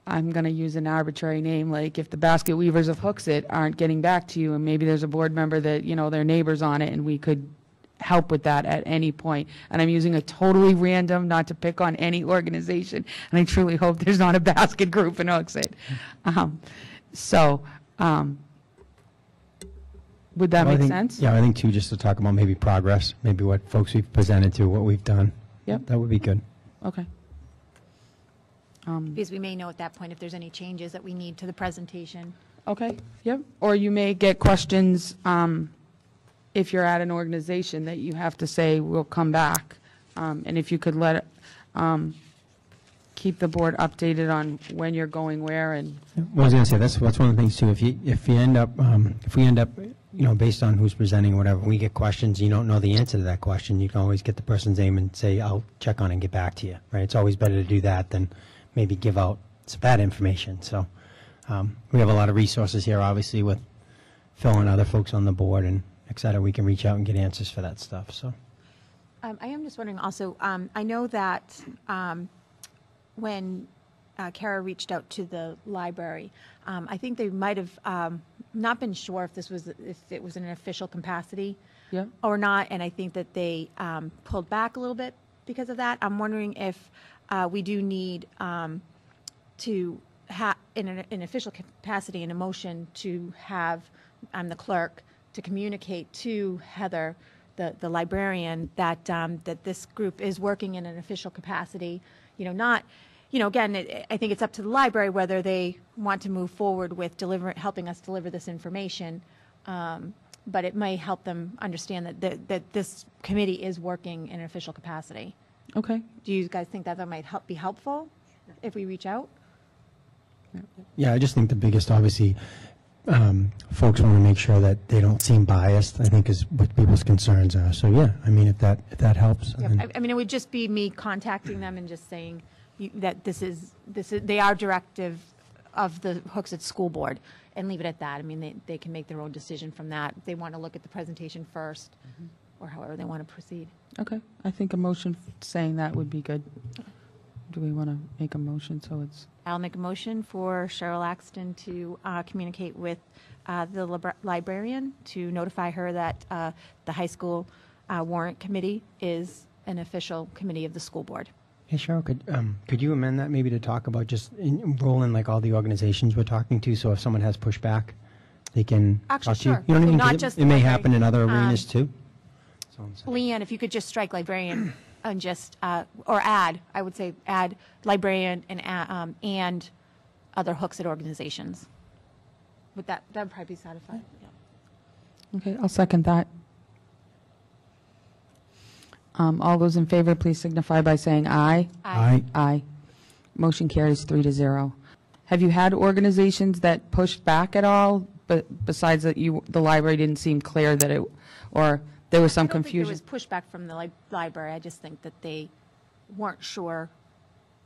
I'm going to use an arbitrary name, like if the basket weavers of Hooksett aren't getting back to you, and maybe there's a board member that, you know, their neighbor's on it, and we could help with that at any point. And I'm using a totally random, not to pick on any organization, and I truly hope there's not a basket group in Hooksett. Would that make sense? Yeah, I think too, just to talk about maybe progress, maybe what folks we've presented to, what we've done. Yep. That would be good. Okay. Because we may know at that point if there's any changes that we need to the presentation. Okay, yep. Or you may get questions if you're at an organization that you have to say, we'll come back. And if you could keep the board updated on when you're going where and. Well, I was going to say, that's one of the things too. If we end up, you know, based on who's presenting or whatever, we get questions, you don't know the answer to that question, you can always get the person's name and say, I'll check on it and get back to you, right? It's always better to do that than maybe give out some bad information. So we have a lot of resources here, obviously, with Phil and other folks on the board and et cetera. We can reach out and get answers for that stuff. So I am just wondering also, I know that when Kara reached out to the library, I think they might have not been sure if it was in an official capacity or not, and I think that they pulled back a little bit because of that. I'm wondering if we do need to have, in an official capacity, in a motion to have the clerk to communicate to Heather, the librarian, that that this group is working in an official capacity. You know, not, you know, again, I think it's up to the library whether they want to move forward with helping us deliver this information. But it may help them understand that this committee is working in an official capacity. Okay. Do you guys think that might be helpful if we reach out? yeah, I just think the biggest, obviously, folks want to make sure that they don't seem biased, I think, is what people's concerns are. So yeah, I mean, if that helps. Yeah, I mean, it would just be me contacting them and just saying that this is they are directive of the Hooksett School Board, and leave it at that. I mean, they can make their own decision from that. If they want to look at the presentation first, or however they want to proceed. Okay, I think a motion saying that would be good. Do we want to make a motion so it's? I'll make a motion for Cheryl Axton to communicate with the librarian to notify her that the high school warrant committee is an official committee of the school board. Hey, Cheryl, could you amend that maybe to talk about just roll in like all the organizations we're talking to, so if someone has pushback, they can actually talk to sure. you? You know what I mean? Not just it may happen in other arenas too. Leanne, if you could just strike librarian and just or add, I would say add librarian and other Hooksett organizations. Would that would probably be satisfied? Yeah. Okay, I'll second that. All those in favor, please signify by saying aye. Aye. Aye. Motion carries 3-0. Have you had organizations that pushed back at all, but besides that the library didn't seem clear that it, or there was some confusion? I don't think there was pushback from the library. I just think that they weren't sure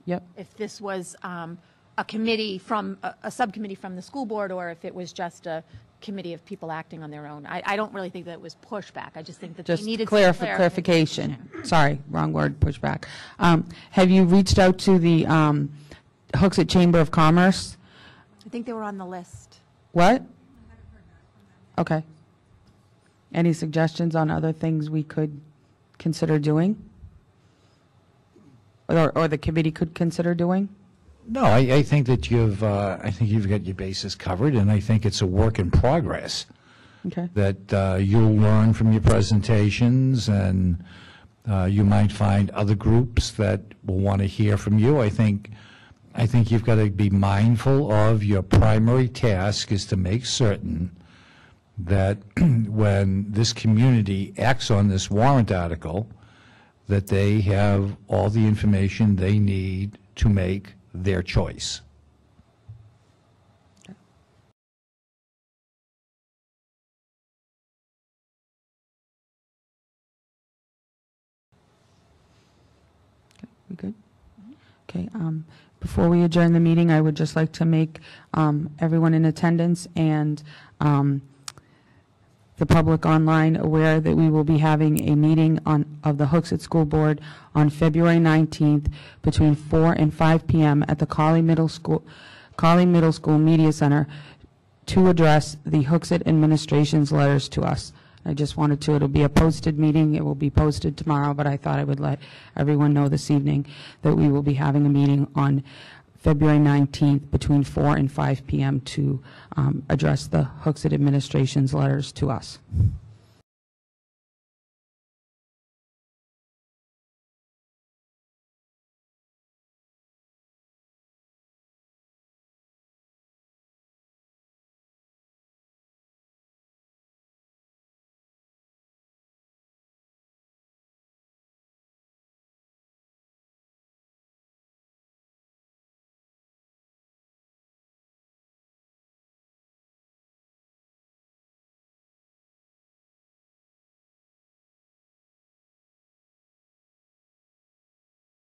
if this was a committee from a subcommittee from the school board, or if it was just a committee of people acting on their own. I don't really think that it was pushback. I just think that they needed clarification. Sorry, wrong word, pushback. Have you reached out to the Hooksett Chamber of Commerce? I think they were on the list. What? Okay. Any suggestions on other things we could consider doing? Or the committee could consider doing? No, I think that you've got your bases covered, and I think it's a work in progress. Okay. That you'll learn from your presentations, and you might find other groups that will want to hear from you. I think you've got to be mindful of your primary task is to make certain that when this community acts on this warrant article, that they have all the information they need to make their choice. Okay, we good? Okay. Before we adjourn the meeting, I would just like to make everyone in attendance and the public online aware that we will be having a meeting of the Hooksett School Board on February 19th between 4 and 5 p.m. at the Collie Middle School Media Center to address the Hooksett administration's letters to us. I just wanted to, it'll be a posted meeting. It will be posted tomorrow, but I thought I would let everyone know this evening that we will be having a meeting on February 19th between 4 and 5 p.m. to address the Hooksett administration's letters to us.